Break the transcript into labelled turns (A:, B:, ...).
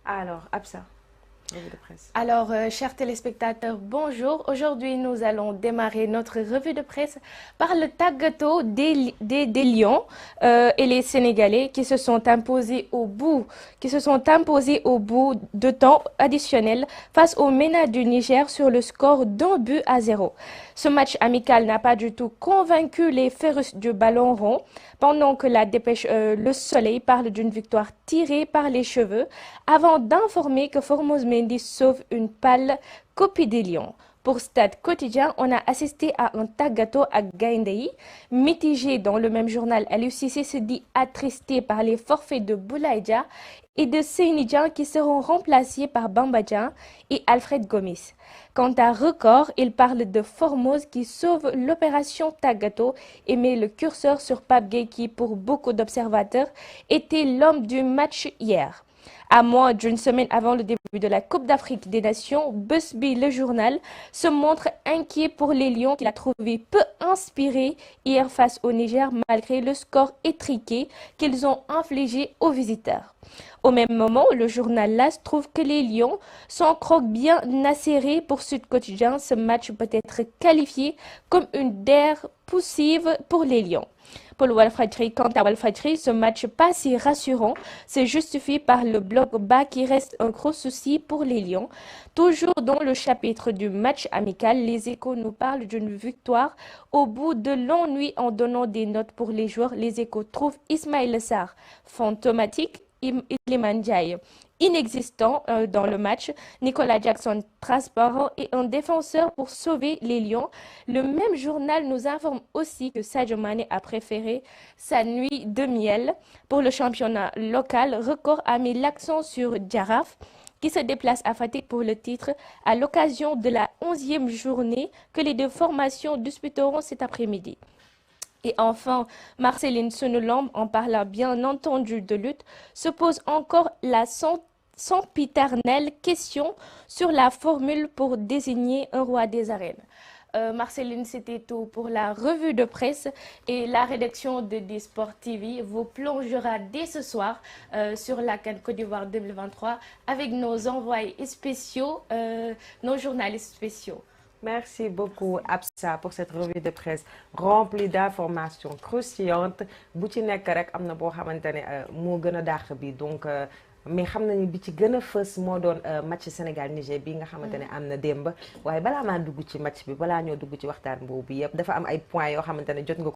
A: Alors, Absa, revue de presse.
B: Alors, chers téléspectateurs, bonjour. Aujourd'hui, nous allons démarrer notre revue de presse par le taggato des Lions et les Sénégalais qui se sont imposés au bout de temps additionnel face au MENA du Niger sur le score d'1 but à 0. Ce match amical n'a pas du tout convaincu les férus du ballon rond, pendant que la dépêche Le Soleil parle d'une victoire tirée par les cheveux, avant d'informer que Formose Mendy sauve une pâle copie des Lions. Pour Stade Quotidien, on a assisté à un taggato à Gaindei. Mitigé dans le même journal, Aliou Cissé se dit attristé par les forfaits de Boulaye Dia et de Seyni Dieng qui seront remplacés par Bamba Dieng et Alfred Gomis. Quant à Record, il parle de Formose qui sauve l'opération Taggato et met le curseur sur Pape Gueye qui, pour beaucoup d'observateurs, était l'homme du match hier. À moins d'une semaine avant le début de la Coupe d'Afrique des Nations, Busby, le journal, se montre inquiet pour les Lions qu'il a trouvé peu inspirés hier face au Niger malgré le score étriqué qu'ils ont infligé aux visiteurs. Au même moment, le journal LAS trouve que les Lions sont croque bien acérés pour Sud Quotidien. Ce match peut être qualifié comme une der poussive pour les Lions. Pour le Walfadjri, quant à Walfadjri, ce match pas si rassurant se justifie par le bloc bas qui reste un gros souci pour les Lions. Toujours dans le chapitre du match amical, les Échos nous parlent d'une victoire au bout de longues nuits en donnant des notes pour les joueurs. Les Échos trouvent Ismaël Sarr fantomatique, Iliman Ndiaye inexistant dans le match, Nicolas Jackson transparent et un défenseur pour sauver les Lions. Le même journal nous informe aussi que Sadio Mané a préféré sa nuit de miel. Pour le championnat local, Record a mis l'accent sur Jaraaf qui se déplace à Fatick pour le titre à l'occasion de la 11e journée que les deux formations disputeront cet après-midi. Et enfin, Marceline Sonelambe, en parlant bien entendu de lutte, se pose encore la sempiternelle question sur la formule pour désigner un roi des arènes. Marceline, c'était tout pour la revue de presse et la rédaction de Disport TV vous plongera dès ce soir sur la CAN Côte d'Ivoire 2023 avec nos envoyés spéciaux, nos journalistes spéciaux.
A: Merci beaucoup, Absa, pour cette revue de presse remplie d'informations croustillantes. Bu ci nekk rek am na boo xamante ne moo gën a dàq bi donc mais xam nañu bi ci gën a fës moo doon match Sénégal-Niger bi nga xamante ne am na démb waaye balaa maa dugg ci match bi balaa ñoo dugg ci waxtaan boobu yëpp dafa am ay points yoo xamante ne jot nga